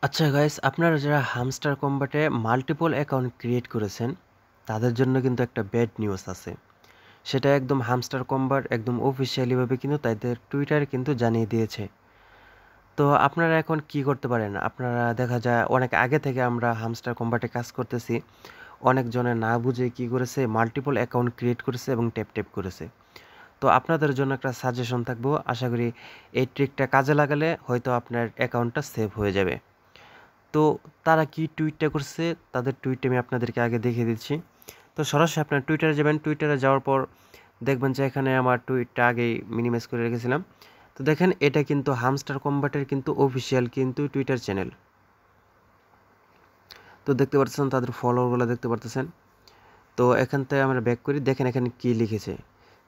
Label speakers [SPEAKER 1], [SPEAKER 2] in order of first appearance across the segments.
[SPEAKER 1] আচ্ছা গাইস, আপনারা যারা হামস্টার কম্বাটে মাল্টিপল অ্যাকাউন্ট ক্রিয়েট করেছেন, তাদের জন্য কিন্তু একটা ব্যাড নিউজ আছে। সেটা একদম হামস্টার কম্বাট একদম অফিসিয়ালিভাবে কিন্তু তাদের টুইটারে কিন্তু জানিয়ে দিয়েছে। তো আপনারা এখন কি করতে পারেন? আপনারা দেখা যায় অনেক আগে থেকে আমরা হামস্টার কম্বাটে কাজ করতেছি। অনেকজনে না বুঝে কি করেছে মাল্টিপল অ্যাকাউন্ট ক্রিয়েট করেছে এবং ট্যাপ করেছে। তো আপনাদের জন্য একটা সাজেশন থাকবো। আশা করি এই ট্রিকটা কাজে লাগালে হয়তো আপনার অ্যাকাউন্টটা সেভ হয়ে যাবে। তো তারা কি টুইটটা করছে, তাদের টুইটটা আমি আপনাদেরকে আগে দেখিয়ে দিচ্ছি। তো সরাসরি আপনার টুইটারে যাবেন। টুইটারে যাওয়ার পর দেখবেন যে এখানে আমার টুইটটা আগেই মিনিমাইজ করে রেখেছিলাম। তো দেখেন এটা কিন্তু হামস্টার কম্বাটের কিন্তু অফিসিয়াল কিন্তু টুইটার চ্যানেল। তো দেখতে পাচ্ছেন তাদের ফলোয়ারগুলো দেখতে পারতেছেন। তো এখান থেকে আমরা ব্যাক করি, দেখেন এখানে কি লিখেছে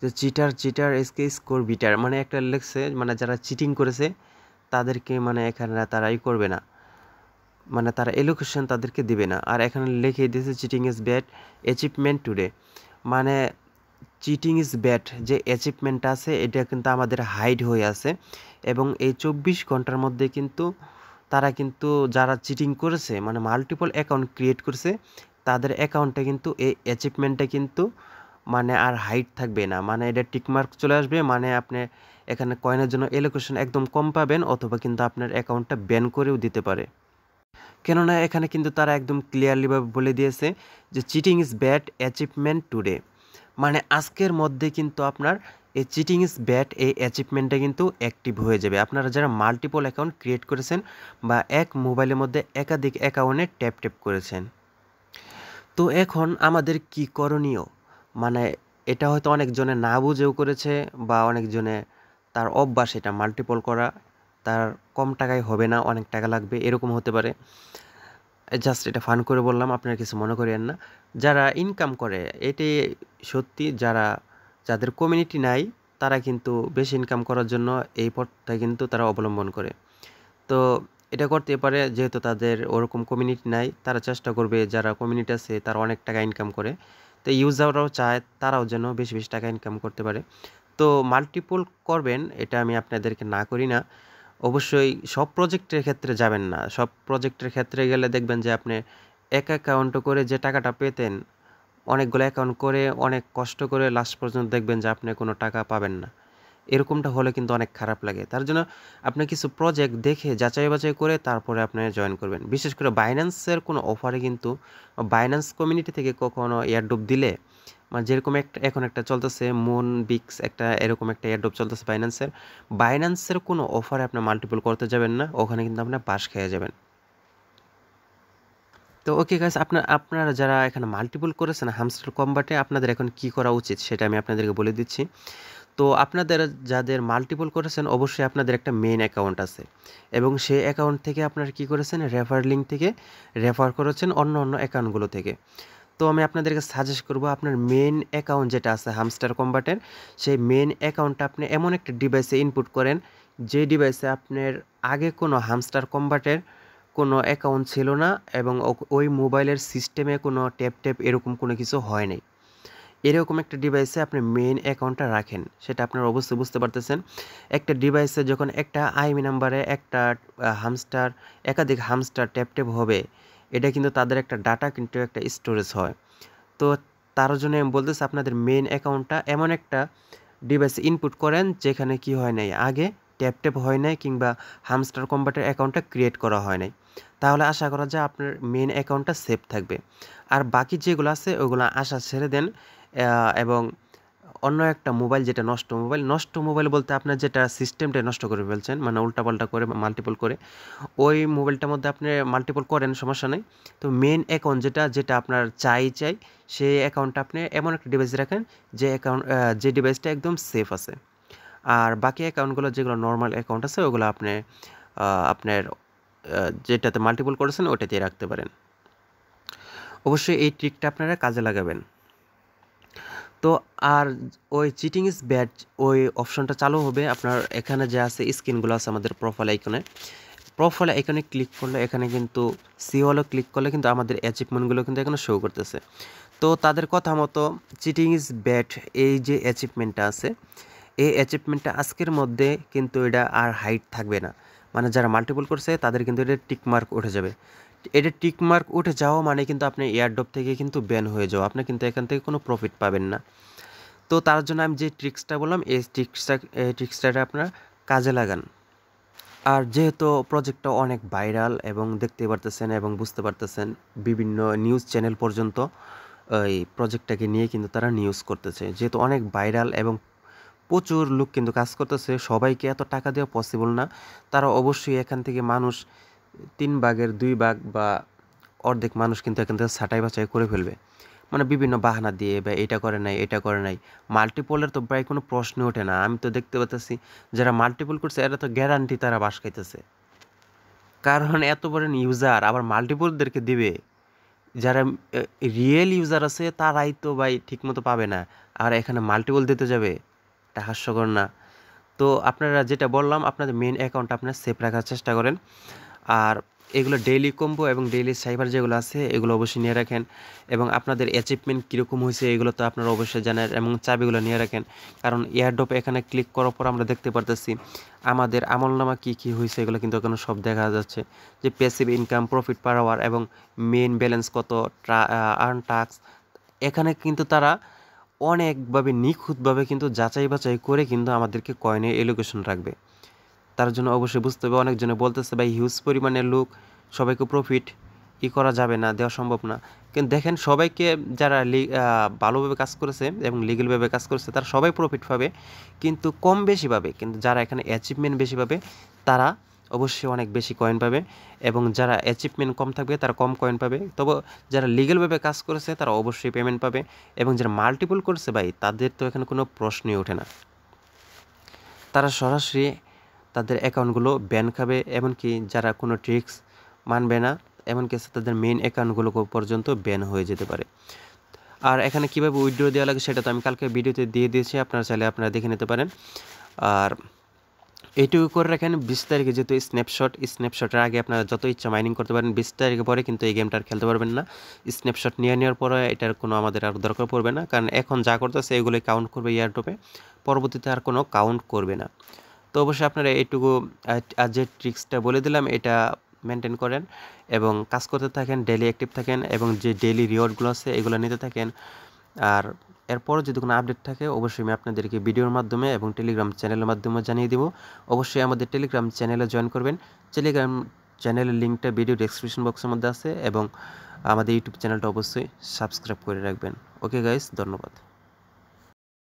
[SPEAKER 1] যে cheater cheater SK score bitter, মানে একটা লিখছে মানে যারা চিটিং করেছে তাদেরকে মানে এখানে তারা করবে না, মানে তারা এলোকেশন তাদেরকে দিবে না। আর এখানে লিখে দিয়েছে cheating is bad achievement today, মানে চিটিং ইজ ব্যাড যে অ্যাচিভমেন্টটা আছে এটা কিন্তু আমাদের হাইড হয়ে আছে, এবং এই 24 ঘন্টার মধ্যে কিন্তু তারা কিন্তু যারা চিটিং করেছে মানে মাল্টিপল অ্যাকাউন্ট ক্রিয়েট করেছে তাদের অ্যাকাউন্টে কিন্তু এই অ্যাচিভমেন্টটা কিন্তু মানে আর হাইড থাকবে না, মানে এটা টিকমার্ক চলে আসবে, মানে আপনি এখানে কয়েনের জন্য এলোকেশন একদম কম পাবেন, অথবা কিন্তু আপনার অ্যাকাউন্টটা ব্যান করেও দিতে পারে। কেননা এখানে কিন্তু তারা একদম ক্লিয়ারলিভাবে বলে দিয়েছে যে cheating is bad achievement today, মানে আজকের মধ্যে কিন্তু আপনার এই চিটিং ইজ ব্যাড এই অ্যাচিভমেন্টটা কিন্তু অ্যাক্টিভ হয়ে যাবে। আপনারা যারা মাল্টিপল অ্যাকাউন্ট ক্রিয়েট করেছেন বা এক মোবাইলের মধ্যে একাধিক অ্যাকাউন্টে ট্যাপ করেছেন, তো এখন আমাদের কি করণীয়? মানে এটা হয়তো অনেকজনে না বুঝেও করেছে, বা অনেকজনে তার অভ্যাস এটা মাল্টিপল করা, তার কম টাকায় হবে না, অনেক টাকা লাগবে, এরকম হতে পারে। জাস্ট এটা ফান করে বললাম, আপনারা কিছু মনে করিয়েন না। যারা ইনকাম করে এটি সত্যি, যাদের কমিউনিটি নাই তারা কিন্তু বেশি ইনকাম করার জন্য এই পথটা কিন্তু তারা অবলম্বন করে। তো এটা করতে পারে, যেহেতু তাদের ওরকম কমিউনিটি নাই তারা চেষ্টা করবে, যারা কমিউনিটি আছে তারা অনেক টাকা ইনকাম করে, তো ইউজাররাও চায় তারাও যেন বেশি বেশি টাকা ইনকাম করতে পারে। তো মাল্টিপল করবেন, এটা আমি আপনাদেরকে না করি না। অবশ্যই সব প্রজেক্টের ক্ষেত্রে যাবেন না। সব প্রজেক্টের ক্ষেত্রে গেলে দেখবেন যে আপনি এক অ্যাকাউন্ট করে যে টাকাটা পেতেন, অনেকগুলো অ্যাকাউন্ট করে অনেক কষ্ট করে লাস্ট পর্যন্ত দেখবেন যে আপনি কোনো টাকা পাবেন না। এরকমটা হলে কিন্তু অনেক খারাপ লাগে। তার জন্য আপনি কিছু প্রজেক্ট দেখে যাচাই বাছাই করে তারপরে আপনি জয়েন করবেন। বিশেষ করে বাইন্যান্সের কোনো অফারে কিন্তু বাইন্যান্স কমিউনিটি থেকে কখনো এয়ারড্রপ দিলে, মানে যেরকম একটা এখন একটা চলতেছে মুন বিক্স, একটা এরকম একটা এয়ারড্রপ চলতেছে বাইন্যান্সের কোনো অফারে আপনি মাল্টিপল করতে যাবেন না, ওখানে কিন্তু আপনি বাঁশ খেয়ে যাবেন। তো ওকে গাইস, আপনারা যারা এখানে মাল্টিপল করেছেন হামস্টার কম্বাটে, আপনাদের এখন কি করা উচিত সেটা আমি আপনাদেরকে বলে দিচ্ছি। তো আপনাদের যাদের মাল্টিপল করেছেন অবশ্যই আপনাদের একটা মেইন অ্যাকাউন্ট আছে, এবং সেই অ্যাকাউন্ট থেকে আপনারা কি করেছেন রেফার লিঙ্ক থেকে রেফার করেছেন অন্য অন্য অ্যাকাউন্টগুলো থেকে। তো আমি আপনাদেরকে সাজেস্ট করব আপনার মেইন অ্যাকাউন্ট যেটা আছে হামস্টার কম্বাটের, সেই মেইন অ্যাকাউন্টটা আপনি এমন একটা ডিভাইসে ইনপুট করেন যে ডিভাইসে আপনার আগে কোনো হামস্টার কম্বাটের কোনো অ্যাকাউন্ট ছিল না, এবং ওই মোবাইলের সিস্টেমে কোনো ট্যাপ এরকম কোনো কিছু হয় নাই। এরকম একটা ডিভাইসে আপনি মেইন অ্যাকাউন্টটা রাখেন, সেটা আপনারা অবশ্যই বুঝতে পারতেছেন। একটা ডিভাইসে যখন একটা আইএমই নাম্বারে একটা হামস্টার একাধিক হামস্টার ট্যাপ হবে, এটা কিন্তু তাদের একটা ডাটা কিন্তু একটা স্টোরেজ হয়। তো তার জন্য আমি বলতেছি আপনাদের মেইন অ্যাকাউন্টটা এমন একটা ডিভাইসে ইনপুট করেন যেখানে কি হয় নাই আগে ট্যাপ হয় নাই, কিংবা হামস্টার কম্বাটের অ্যাকাউন্টটা ক্রিয়েট করা হয় নাই। তাহলে আশা করা যায় আপনার মেইন অ্যাকাউন্টটা সেভ থাকবে। আর বাকি যেগুলো আছে ওগুলো আশা ছেড়ে দেন, এবং অন্য একটা মোবাইল, যেটা নষ্ট মোবাইল বলতে আপনার যেটা সিস্টেমটা নষ্ট করে ফেলছেন, মানে উল্টাপাল্টা করে মাল্টিপল করে, ওই মোবাইলটার মধ্যে আপনি মাল্টিপল করেন, সমস্যা নেই। তো মেইন অ্যাকাউন্ট যেটা আপনার চাই সেই অ্যাকাউন্টটা আপনি এমন একটা ডিভাইসে রাখেন যে ডিভাইসটা একদম সেফ আছে। আর বাকি অ্যাকাউন্টগুলো যেগুলো নর্মাল অ্যাকাউন্ট আছে ওগুলো আপনি আপনার যেটাতে মাল্টিপল করেছেন ওটাতেই রাখতে পারেন। অবশ্যই এই ট্রিকটা আপনারা কাজে লাগাবেন। তো আর ওই চিটিং ইজ ব্যাড ওই অপশনটা চালু হবে আপনার এখানে যে আছে স্ক্রিনগুলো আছে আমাদের প্রোফাইল আইকনে ক্লিক করলে এখানে কিন্তু সি হলো ক্লিক করলে কিন্তু আমাদের অ্যাচিভমেন্টগুলো কিন্তু এখানে শো করতেছে। তো তাদের কথা মতো চিটিং ইজ ব্যাড এই যে অ্যাচিভমেন্টটা আছে, এই অ্যাচিভমেন্টটা আজকের মধ্যে কিন্তু এটা আর হাইড থাকবে না। মানে যারা মাল্টিপল করছে তাদের কিন্তু এটা টিক মার্ক উঠে যাবে। এটা টিক মার্ক উঠে যাওয়া মানে কিন্তু আপনি এয়ারড্রপ থেকে কিন্তু ব্যান হয়ে যাওয়া, আপনি কিন্তু এখান থেকে কোনো প্রফিট পাবেন না। তো তার জন্য আমি যে ট্রিক্সটা বললাম এই ট্রিক্সটা আপনারা কাজে লাগান। আর যেহেতু প্রজেক্টটা অনেক ভাইরাল এবং দেখতে পারতেছেন এবং বুঝতে পারতেছেন, বিভিন্ন নিউজ চ্যানেল পর্যন্ত এই প্রজেক্টটাকে নিয়ে কিন্তু তারা নিউজ করতেছে। যেহেতু অনেক ভাইরাল এবং প্রচুর লোক কিন্তু কাজ করতেছে, সবাইকে এত টাকা দেওয়া পসিবল না। তারা অবশ্যই এখান থেকে মানুষ 3 ভাগের 2 ভাগ বা অর্ধেক মানুষ কিন্তু এখান থেকে ছাঁটাই বাছাই করে ফেলবে, মানে বিভিন্ন বাহানা দিয়ে বা এটা করে নাই এটা করে নাই। মাল্টিপলের তো প্রায় কোনো প্রশ্ন ওঠে না। আমি তো দেখতে পাচ্ছি যারা মাল্টিপল করছে এরা তো গ্যারান্টি তারা বাস খাইতেছে, কারণ এত বড় ইউজার আবার মাল্টিপলদেরকে দিবে। যারা রিয়েল ইউজার আছে তারাই তো ভাই ঠিকমতো পাবে না, আর এখানে মাল্টিপল দিতে যাবে, এটা হাস্যকর না? তো আপনারা যেটা বললাম আপনাদের মেইন অ্যাকাউন্ট আপনারা সেভ রাখার চেষ্টা করেন। আর এগুলো ডেইলি কম্বো এবং ডেইলি সাইবার যেগুলো আছে এগুলো অবশ্যই নিয়ে রাখেন, এবং আপনাদের অ্যাচিভমেন্ট কীরকম হয়েছে এগুলো তো আপনারা অবশ্যই জানেন, এবং চাবিগুলো নিয়ে রাখেন। কারণ এয়ারড্রপ এখানে ক্লিক করার পর আমরা দেখতে পারতেছি আমাদের আমলনামা কী কী হয়েছে এগুলো কিন্তু এখানে সব দেখা যাচ্ছে, যে passive income, profit per hour এবং মেইন ব্যালেন্স কত, আর্ন টাস্ক। এখানে কিন্তু তারা অনেকভাবে নিখুঁতভাবে কিন্তু যাচাই বাছাই করে কিন্তু আমাদেরকে কয়েনের এলোকেশন রাখবে। তার জন্য অবশ্যই বুঝতে হবে, অনেকজনে বলতেছে ভাই হিউজ পরিমাণের লোক, সবাইকে প্রফিট করা যাবে না, দেওয়া সম্ভব না। কিন্তু দেখেন সবাইকে যারা ভালোভাবে কাজ করেছে এবং লিগেলভাবে কাজ করেছে তারা সবাই প্রফিট পাবে, কিন্তু কম বেশি পাবে। কিন্তু যারা এখানে অ্যাচিভমেন্ট বেশি পাবে তারা অবশ্যই অনেক বেশি কয়েন পাবে, এবং যারা অ্যাচিভমেন্ট কম থাকবে তারা কম কয়েন পাবে। তবে যারা লিগেলভাবে কাজ করেছে তারা অবশ্যই পেমেন্ট পাবে, এবং যারা মাল্টিপল করছে ভাই তাদের তো এখানে কোনো প্রশ্নই ওঠে না, তারা সরাসরি তাদের অ্যাকাউন্টগুলো ব্যান খাবে। এমনকি যারা কোনো ট্রিক্স মানবে না, এমনকি তাদের মেইন অ্যাকাউন্টগুলো পর্যন্ত ব্যান হয়ে যেতে পারে। আর এখানে কীভাবে উইথড্র দেওয়া লাগে সেটা তো আমি কালকে ভিডিওতে দিয়ে দিয়েছি, আপনারা চাইলে আপনারা দেখে নিতে পারেন। আর এইটুকু করে রাখেন 20 তারিখে যেহেতু স্ন্যাপশটের আগে আপনারা যত ইচ্ছা মাইনিং করতে পারেন, 20 তারিখে পরে কিন্তু এই গেমটা আর খেলতে পারবেন না। স্ন্যাপশট নিয়ে নেওয়ার পরে এটার কোনো আমাদের আর দরকার পড়বে না, কারণ এখন যা করতেছে এগুলোই কাউন্ট করবে এয়ারড্রপে, পরবর্তীতে আর কোনো কাউন্ট করবে না। তো অবশ্যই আপনারা এইটুকু আর যে ট্রিক্সটা বলে দিলাম এটা মেনটেন করেন এবং কাজ করতে থাকেন, ডেইলি অ্যাক্টিভ থাকেন, এবং যে ডেইলি রিওয়ার্ডগুলো আছে এগুলো নিতে থাকেন। আর এরপরও যদি কোনো আপডেট থাকে অবশ্যই আমি আপনাদেরকে ভিডিওর মাধ্যমে এবং টেলিগ্রাম চ্যানেলের মাধ্যমে জানিয়ে দেবো। অবশ্যই আমাদের টেলিগ্রাম চ্যানেলে জয়েন করবেন। টেলিগ্রাম চ্যানেলের লিঙ্কটা ভিডিও ডেসক্রিপশন বক্সের মধ্যে আছে, এবং আমাদের ইউটিউব চ্যানেলটা অবশ্যই সাবস্ক্রাইব করে রাখবেন। ওকে গাইস, ধন্যবাদ।